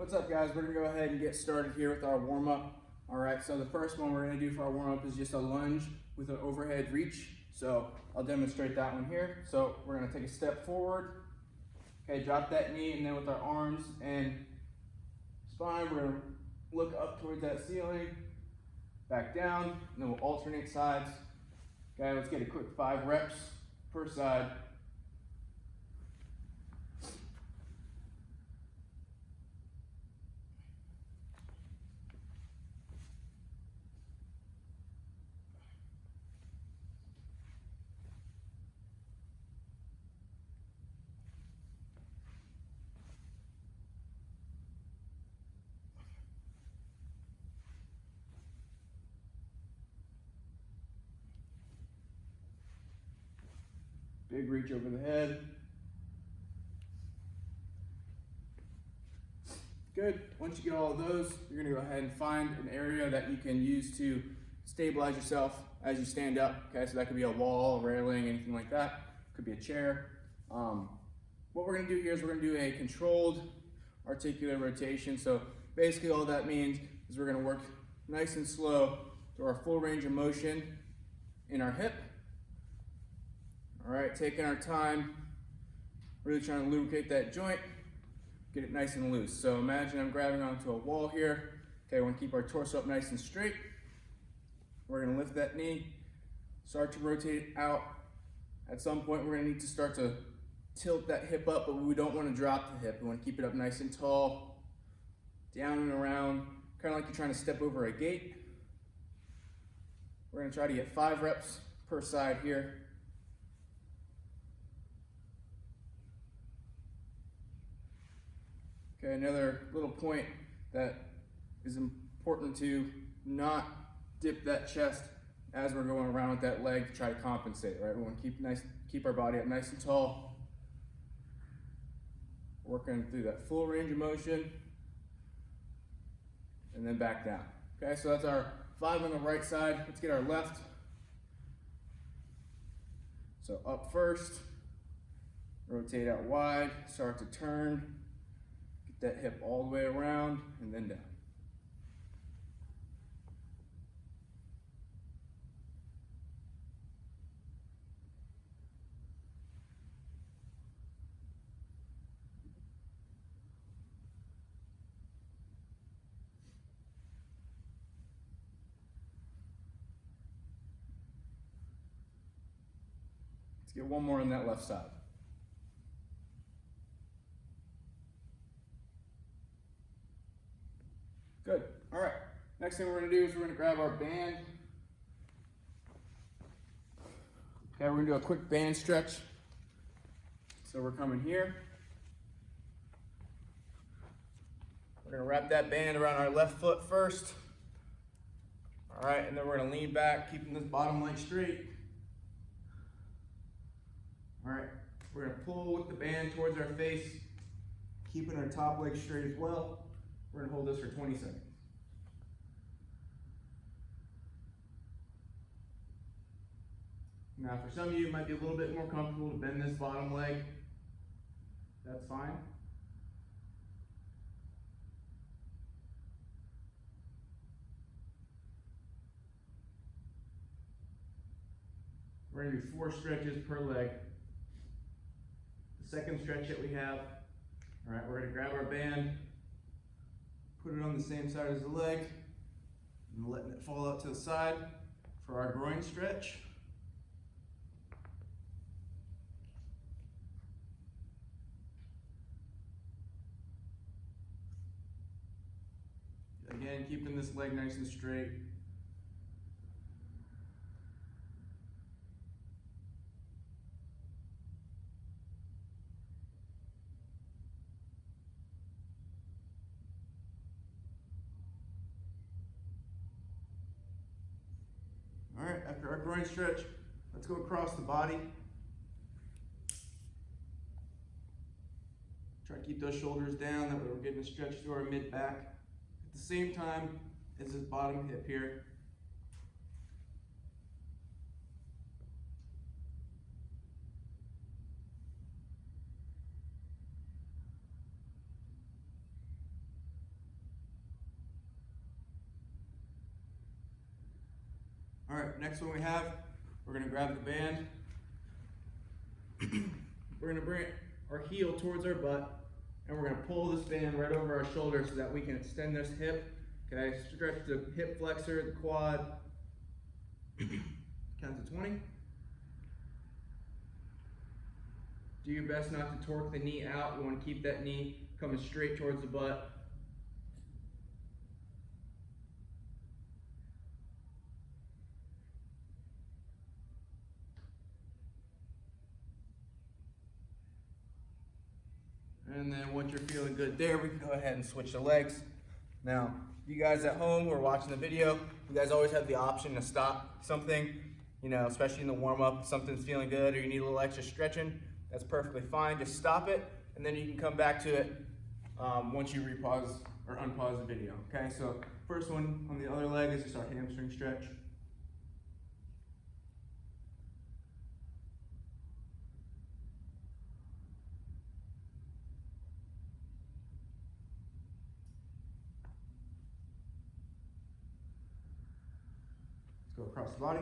What's up, guys? We're gonna go ahead and get started here with our warm-up. All right, so the first one we're gonna do for our warm-up is just a lunge with an overhead reach. So I'll demonstrate that one here. So we're gonna take a step forward. Okay, drop that knee, and then with our arms and spine, we're gonna look up towards that ceiling, back down, and then we'll alternate sides. Okay, let's get a quick 5 reps per side. Big reach over the head. Good. Once you get all of those, you're going to go ahead and find an area that you can use to stabilize yourself as you stand up. Okay, so that could be a wall, a railing, anything like that. Could be a chair. What we're going to do here is we're going to do a controlled articular rotation. So basically all that means is we're going to work nice and slow through our full range of motion in our hip. All right, taking our time, really trying to lubricate that joint, get it nice and loose. So imagine I'm grabbing onto a wall here. Okay, we want to keep our torso up nice and straight. We're going to lift that knee, start to rotate out. At some point, we're going to need to start to tilt that hip up, but we don't want to drop the hip. We want to keep it up nice and tall, down and around, kind of like you're trying to step over a gate. We're going to try to get 5 reps per side here. Okay, another little point that is important to not dip that chest as we're going around with that leg to try to compensate, right? We want to keep our body up nice and tall. Working through that full range of motion and then back down. Okay, so that's our 5 on the right side. Let's get our left. So up first, rotate out wide, start to turn. That hip all the way around and then down. Let's get one more on that left side. Good. All right. Next thing we're going to do is we're going to grab our band. Okay, we're going to do a quick band stretch. So we're coming here. We're going to wrap that band around our left foot first. All right, and then we're going to lean back, keeping this bottom leg straight. All right, we're going to pull with the band towards our face, keeping our top leg straight as well. We're going to hold this for 20 seconds. Now, for some of you, it might be a little bit more comfortable to bend this bottom leg. That's fine. We're going to do 4 stretches per leg. The second stretch that we have, all right, we're going to grab our band, put it on the same side as the leg, and letting it fall out to the side for our groin stretch. Again, keeping this leg nice and straight. All right, after our groin stretch, let's go across the body. Try to keep those shoulders down, that way we're getting a stretch through our mid-back. At the same time as this bottom hip here. All right, next one we have, we're gonna grab the band. We're gonna bring our heel towards our butt, and we're gonna pull this band right over our shoulder so that we can extend this hip. Okay, stretch the hip flexor, the quad. Count to 20. Do your best not to torque the knee out. We want to keep that knee coming straight towards the butt. And then once you're feeling good there, we can go ahead and switch the legs. Now, you guys at home who are watching the video, you guys always have the option to stop something, you know, especially in the warm-up, if something's feeling good or you need a little extra stretching, that's perfectly fine. Just stop it, and then you can come back to it once you repause or unpause the video, okay? So first one on the other leg is just our hamstring stretch. Go across the body.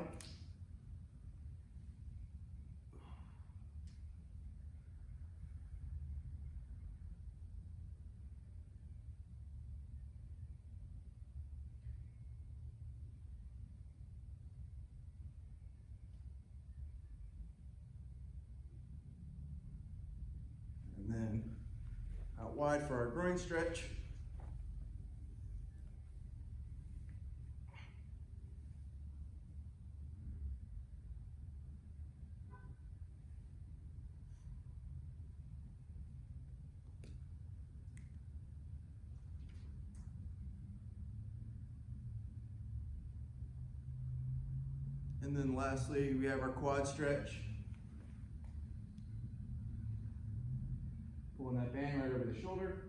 And then out wide for our groin stretch. And then lastly, we have our quad stretch. Pulling that band right over the shoulder.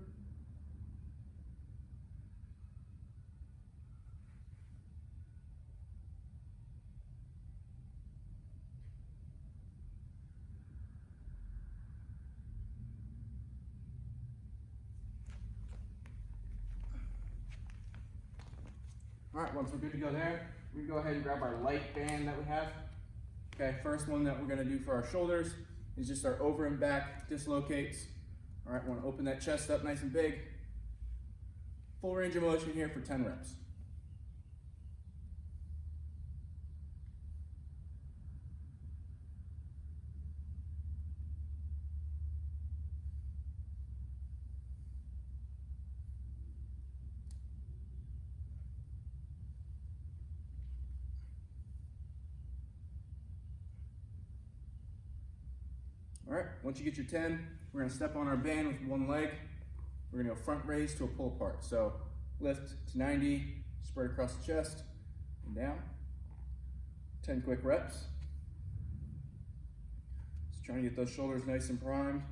All right, once we're good to go there, we can go ahead and grab our light band that we have. Okay, first one that we're gonna do for our shoulders is just our over and back dislocates. All right, wanna open that chest up nice and big. Full range of motion here for 10 reps. All right, once you get your 10, we're gonna step on our band with one leg. We're gonna go front raise to a pull apart. So lift to 90, spread across the chest and down. 10 quick reps. Just trying to get those shoulders nice and primed.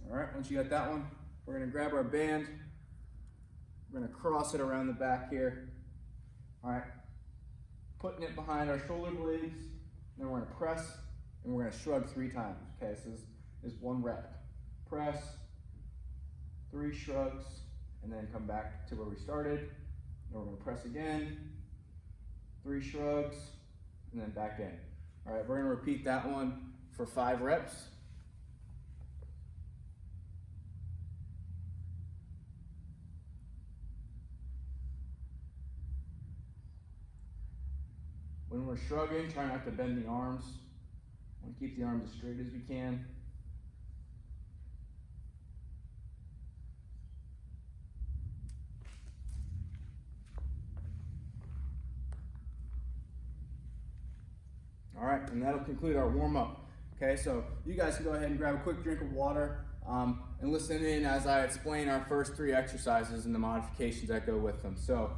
All right, once you got that one, we're gonna grab our band. We're gonna cross it around the back here. All right, putting it behind our shoulder blades. Then we're gonna press and we're gonna shrug 3 times. Okay, so this is 1 rep. Press, 3 shrugs, and then come back to where we started. Then we're gonna press again, 3 shrugs, and then back in. All right, we're gonna repeat that one for 5 reps. When we're shrugging, try not to bend the arms. We want to keep the arms as straight as we can. All right, and that'll conclude our warm-up. Okay, so you guys can go ahead and grab a quick drink of water and listen in as I explain our first 3 exercises and the modifications that go with them. So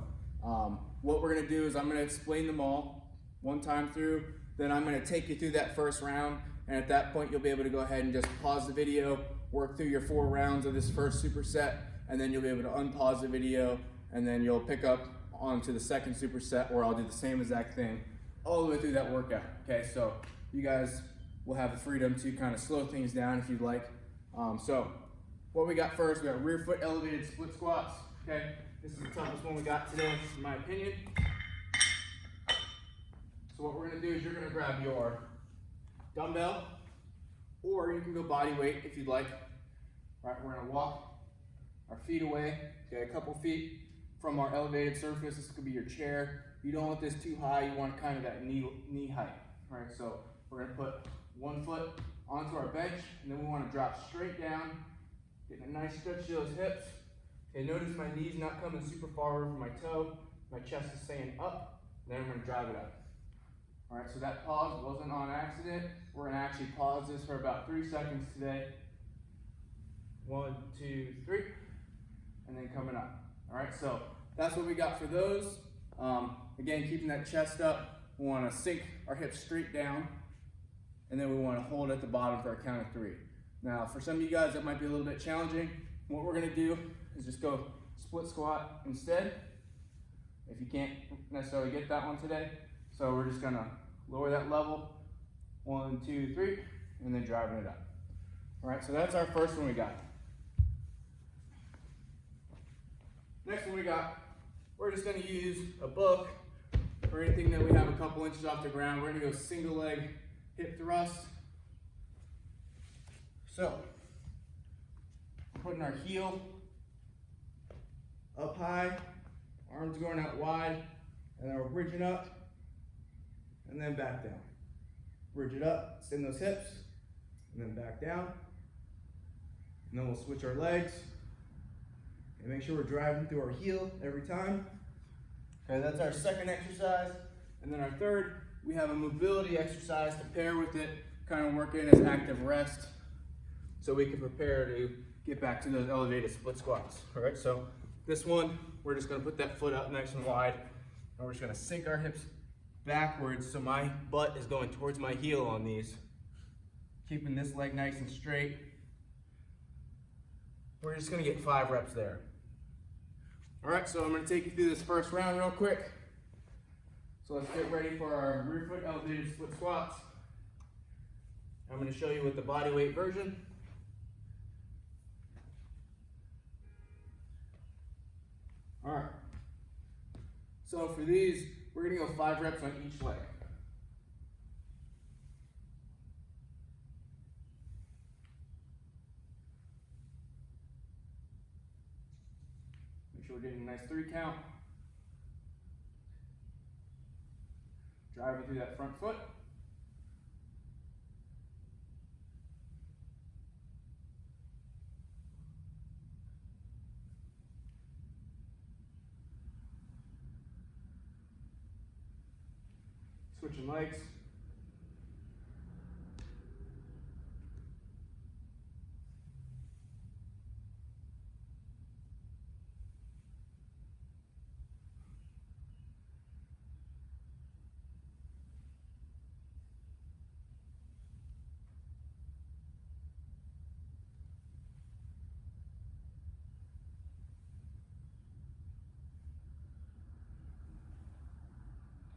what we're gonna do is I'm gonna explain them all 1 time through, then I'm gonna take you through that first round, and at that point you'll be able to go ahead and just pause the video, work through your 4 rounds of this first superset, and then you'll be able to unpause the video, and then you'll pick up onto the second superset where I'll do the same exact thing all the way through that workout. Okay, so you guys will have the freedom to kind of slow things down if you'd like. So what we got first, we got rear foot elevated split squats. Okay, this is the toughest one we got today, in my opinion. So what we're gonna do is you're gonna grab your dumbbell, or you can go body weight if you'd like. All right, we're gonna walk our feet away, okay, a couple feet from our elevated surface. This could be your chair. You don't want this too high, you want kind of that knee height. All right, so we're gonna put one foot onto our bench, and then we wanna drop straight down, getting a nice stretch to those hips. Okay, notice my knee's not coming super far over my toe, my chest is staying up, and then I'm gonna drive it up. All right, so that pause wasn't on accident. We're gonna actually pause this for about 3 seconds today. 1, 2, 3, and then coming up. All right, so that's what we got for those. Again, keeping that chest up, we wanna sink our hips straight down, and then we wanna hold at the bottom for a count of 3. Now, for some of you guys, that might be a little bit challenging. What we're gonna do is just go split squat instead, if you can't necessarily get that one today. So we're just gonna lower that level, 1, 2, 3, and then driving it up. All right, so that's our first one we got. Next one we got, we're just gonna use a book or anything that we have a couple inches off the ground. We're gonna go single leg hip thrust. So, putting our heel up high, arms going out wide, and then we're bridging up, and then back down. Bridge it up, extend those hips, and then back down. And then we'll switch our legs, and make sure we're driving through our heel every time. Okay, that's our second exercise. And then our third, we have a mobility exercise to pair with it, kind of work in as active rest, so we can prepare to get back to those elevated split squats. All right, so this one, we're just gonna put that foot up nice and wide, and we're just gonna sink our hips backwards so my butt is going towards my heel on these. Keeping this leg nice and straight. We're just gonna get 5 reps there. All right, so I'm gonna take you through this first round real quick. So let's get ready for our rear foot elevated split squats. I'm gonna show you with the body weight version. All right, so for these, we're gonna go 5 reps on each leg. Make sure we're getting a nice 3 count. Driving through that front foot. Switching legs.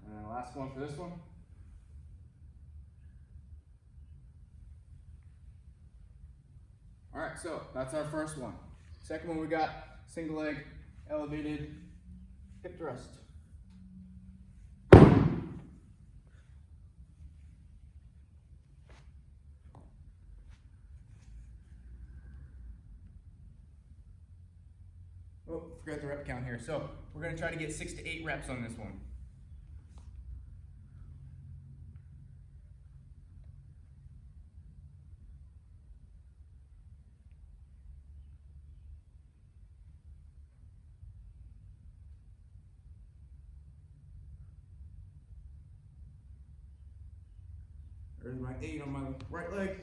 And then last one for this one. All right, so that's our first one. Second one, we got single leg elevated hip thrust. Oh, forgot the rep count here. So we're gonna try to get 6 to 8 reps on this one. There's my 8 on my right leg.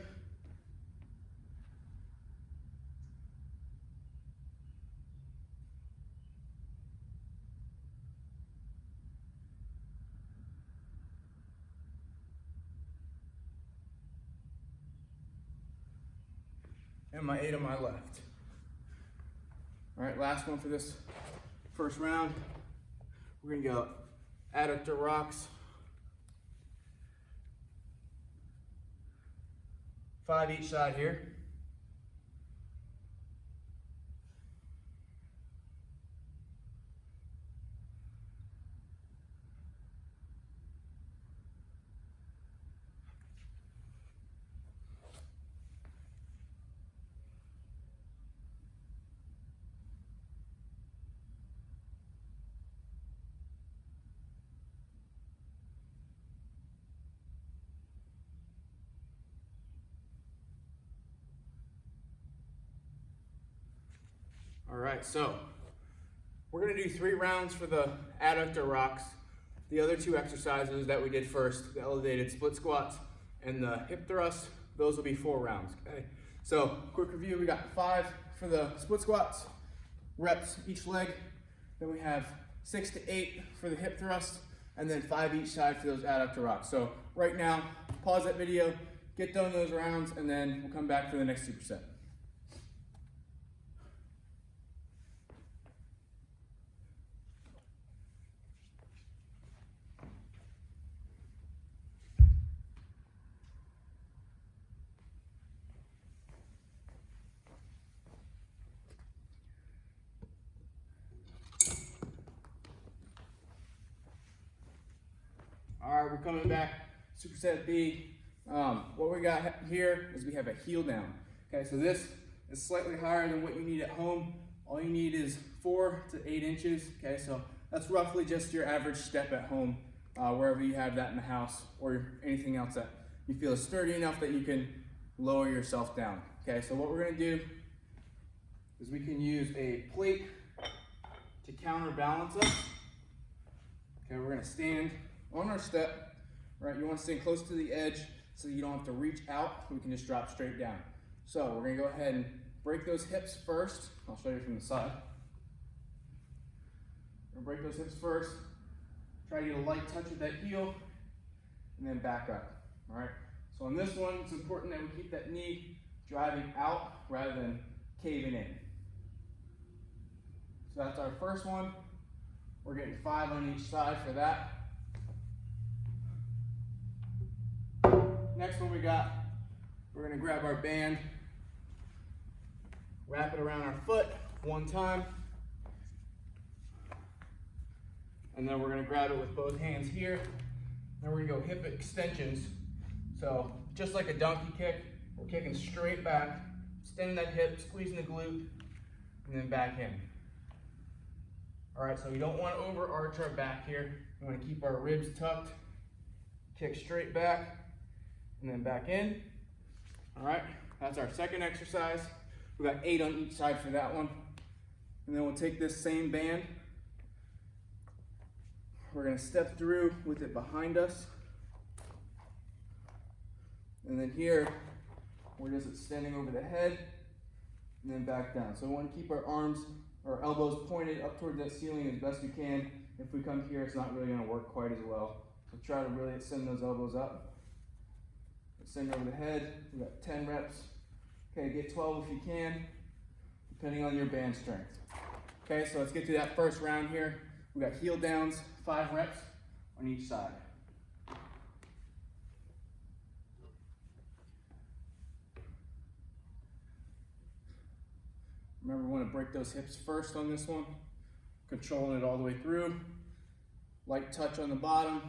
And my 8 on my left. All right, last one for this first round. We're gonna go adductor rocks. 5 each side here. All right, so we're gonna do 3 rounds for the adductor rocks. The other 2 exercises that we did first, the elevated split squats and the hip thrust, those will be 4 rounds, okay? So quick review, we got 5 for the split squats, reps each leg. Then we have 6 to 8 for the hip thrust, and then 5 each side for those adductor rocks. So right now, pause that video, get done those rounds, and then we'll come back for the next superset. All right, we're coming back, superset B. What we got here is we have a heel down. Okay, so this is slightly higher than what you need at home. All you need is 4 to 8 inches. Okay, so that's roughly just your average step at home, wherever you have that in the house or anything else that you feel is sturdy enough that you can lower yourself down. Okay, so what we're gonna do is we can use a plate to counterbalance us. Okay, we're gonna stand on our step, right? You want to stay close to the edge so you don't have to reach out. We can just drop straight down. So we're going to go ahead and break those hips first. I'll show you from the side. We're going to break those hips first. Try to get a light touch with that heel and then back up. All right. So on this one, it's important that we keep that knee driving out rather than caving in. So that's our first one. We're getting 5 on each side for that. Next one we got, we're gonna grab our band, wrap it around our foot 1 time, and then we're gonna grab it with both hands here. Then we're gonna go hip extensions. So just like a donkey kick, we're kicking straight back, extending that hip, squeezing the glute, and then back in. All right, so we don't want to overarch our back here. We want to keep our ribs tucked, kick straight back, and then back in. All right, that's our second exercise. We got 8 on each side for that one. And then we'll take this same band. We're gonna step through with it behind us. And then here, we're just extending over the head and then back down. So we wanna keep our arms, our elbows pointed up toward that ceiling as best we can. If we come here, it's not really gonna work quite as well. So try to really extend those elbows up. Extend over the head. We got 10 reps. Okay, get 12 if you can, depending on your band strength. Okay, so let's get to that first round here. We got heel downs, 5 reps on each side. Remember, we want to break those hips first on this one, controlling it all the way through. Light touch on the bottom.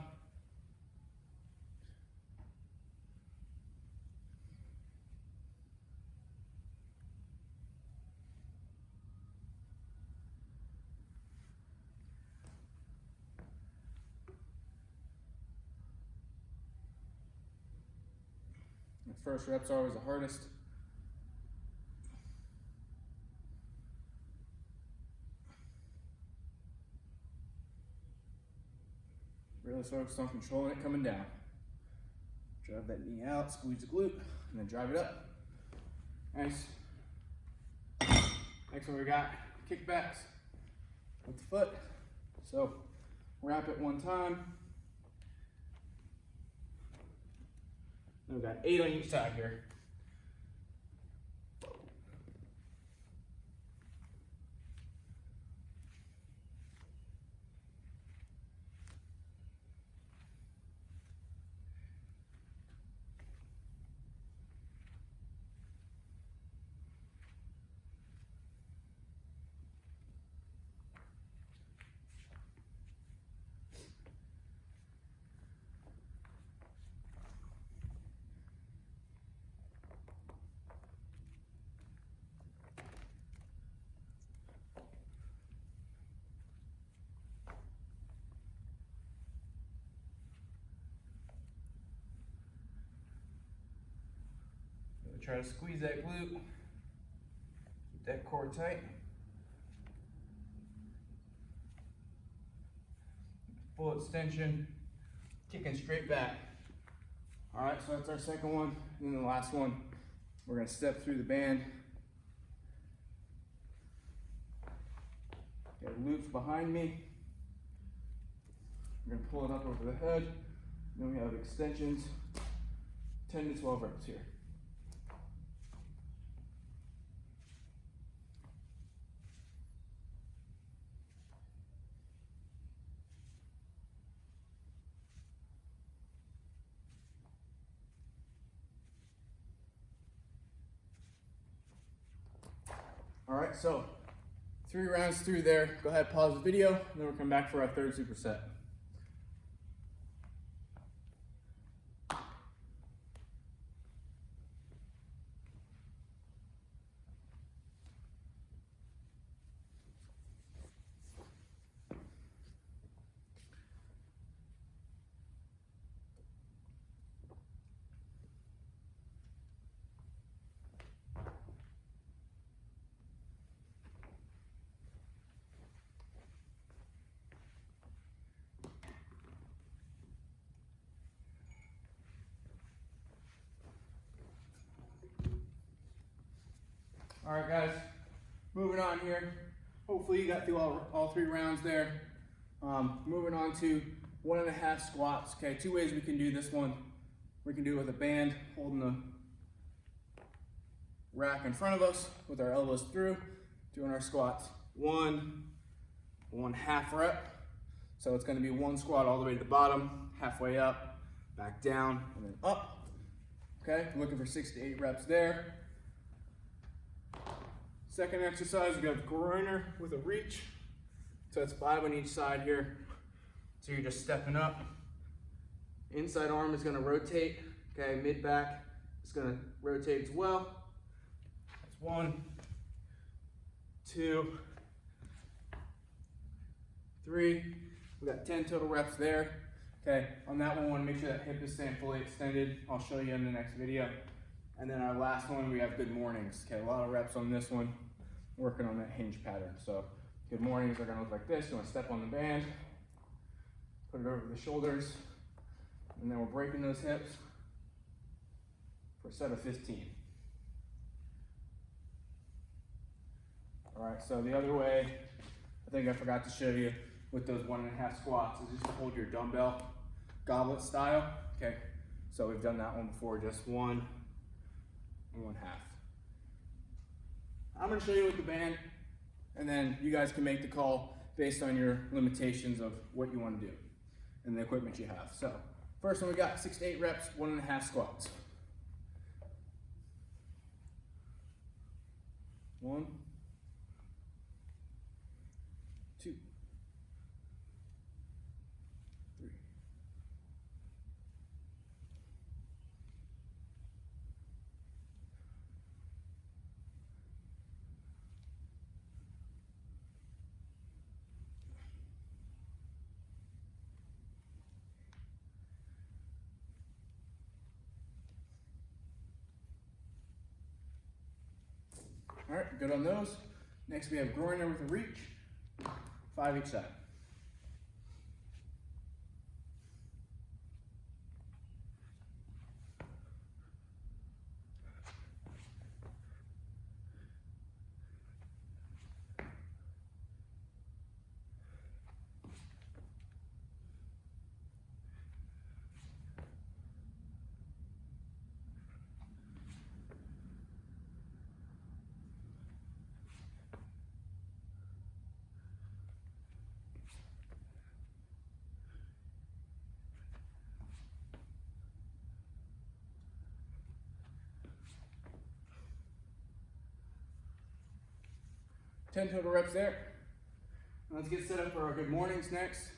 The first reps are always the hardest. Really focus on controlling it coming down. Drive that knee out, squeeze the glute, and then drive it up. Nice. Next one we got kickbacks with the foot. So wrap it 1 time. Then we got 8 on each side here. Try to squeeze that glute. Keep that core tight. Full extension, kicking straight back. All right, so that's our second one. And then the last one, we're gonna step through the band. Got loops behind me. We're gonna pull it up over the head. Then we have extensions, 10 to 12 reps here. All right, so 3 rounds through there. Go ahead, pause the video, and then we'll come back for our third superset. All right, guys, moving on here. Hopefully you got through all 3 rounds there. Moving on to 1.5 squats. Okay, 2 ways we can do this one. We can do it with a band, holding the rack in front of us with our elbows through, doing our squats. 1.5 rep. So it's gonna be 1 squat all the way to the bottom, halfway up, back down, and then up. Okay, I'm looking for 6 to 8 reps there. Second exercise, we got groiner with a reach. So that's 5 on each side here. So you're just stepping up. Inside arm is gonna rotate. Okay, mid back is gonna rotate as well. That's 1, 2, 3. We got 10 total reps there. Okay, on that one, we wanna make sure that hip is staying fully extended. I'll show you in the next video. And then our last one, we have good mornings. Okay, a lot of reps on this one, working on that hinge pattern. So good mornings are gonna look like this. You wanna step on the band, put it over the shoulders, and then we're breaking those hips for a set of 15. All right, so the other way, I think I forgot to show you with those 1.5 squats is just to hold your dumbbell goblet style. Okay, so we've done that one before, just 1 and 1/2. I'm gonna show you with the band, and then you guys can make the call based on your limitations of what you want to do and the equipment you have. So first one, we got 6 to 8 reps, 1.5 squats. 1, 2, 3. All right, good on those. Next we have groiner with a reach, 5 each side. Ten total reps there. Let's get set up for our good mornings next.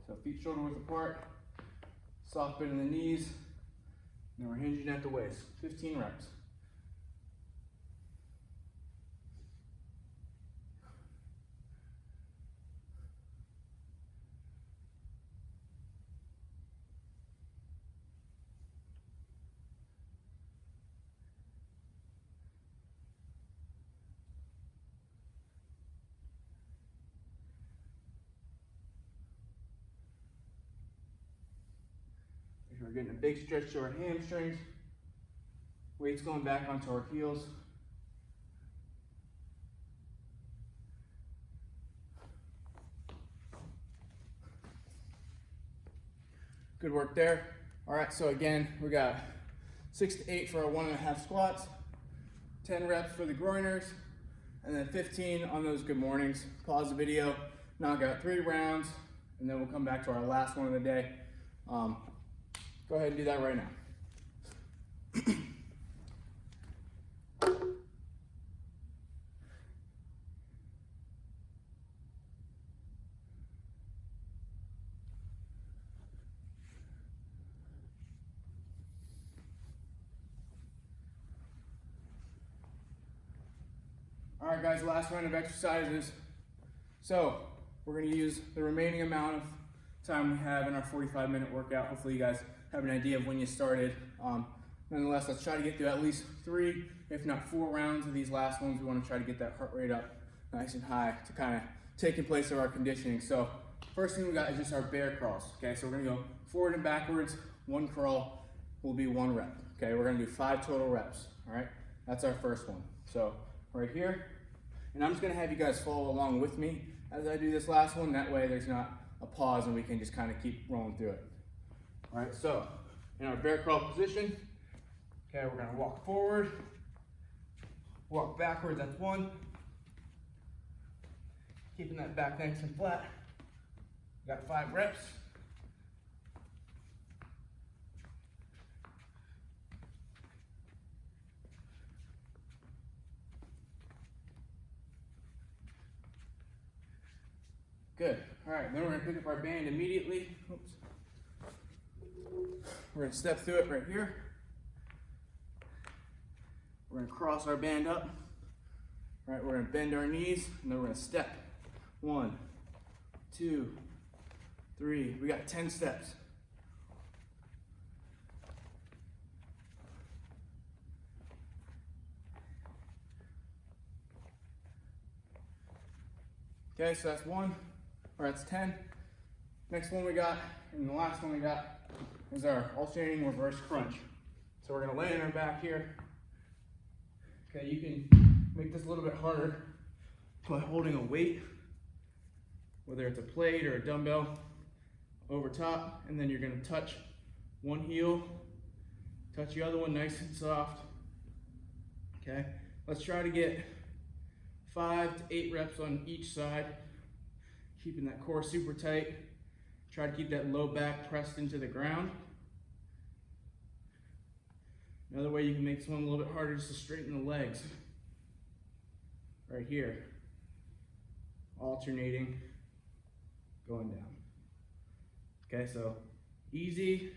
So feet shoulder width apart, soft bend in the knees, and then we're hinging at the waist. 15 reps. getting a big stretch to our hamstrings. Weights going back onto our heels. Good work there. All right, so again, we got 6 to 8 for our 1.5 squats, 10 reps for the groiners, and then 15 on those good mornings. Pause the video, knock out 3 rounds, and then we'll come back to our last one of the day. Go ahead and do that right now. All right, guys, last round of exercises. So we're gonna use the remaining amount of time we have in our 45-minute workout. Hopefully you guys have an idea of when you started. Nonetheless, let's try to get through at least 3, if not 4 rounds of these last ones. We wanna try to get that heart rate up nice and high to kind of take in place of our conditioning. So first thing we got is just our bear crawls. Okay, so we're gonna go forward and backwards. 1 crawl will be 1 rep. Okay, we're gonna do 5 total reps. All right, that's our first one. So right here, and I'm just gonna have you guys follow along with me as I do this last one. That way there's not a pause and we can just kind of keep rolling through it. All right, so in our bear crawl position, okay, we're gonna walk forward, walk backwards, that's 1. Keeping that back nice and flat. Got 5 reps. Good. All right, then we're gonna pick up our band immediately. Oops. We're gonna step through it right here. We're gonna cross our band up. All right, we're gonna bend our knees, and then we're gonna step. 1, 2, 3. We got 10 steps. Okay, so that's 1. Or that's 10. Next one we got, and the last one we got, is our alternating reverse crunch. So we're gonna lay on our back here. Okay, you can make this a little bit harder by holding a weight, whether it's a plate or a dumbbell, over top, and then you're gonna touch one heel, touch the other one nice and soft. Okay, let's try to get 5 to 8 reps on each side. Keeping that core super tight. Try to keep that low back pressed into the ground. Another way you can make this one a little bit harder is to straighten the legs. Right here. Alternating, going down. Okay, so easy,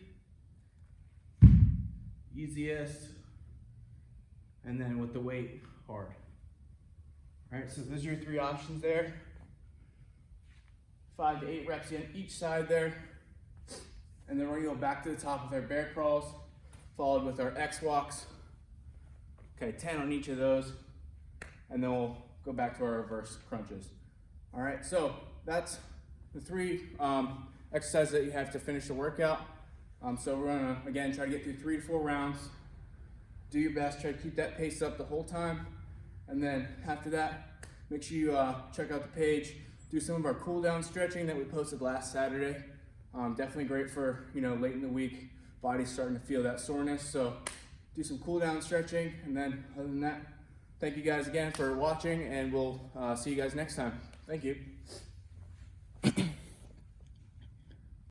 easiest, and then with the weight, hard. All right, so those are your 3 options there. 5 to 8 reps in each side there. And then we're gonna go back to the top with our bear crawls, followed with our X walks. Okay, 10 on each of those. And then we'll go back to our reverse crunches. All right, so that's the 3 exercises that you have to finish the workout. So we're gonna, again, try to get through 3 to 4 rounds. Do your best, try to keep that pace up the whole time. And then after that, make sure you check out the page, do some of our cool down stretching that we posted last Saturday. Definitely great for, late in the week, body's starting to feel that soreness. So do some cool down stretching. And then other than that, thank you guys again for watching, and we'll see you guys next time. Thank you.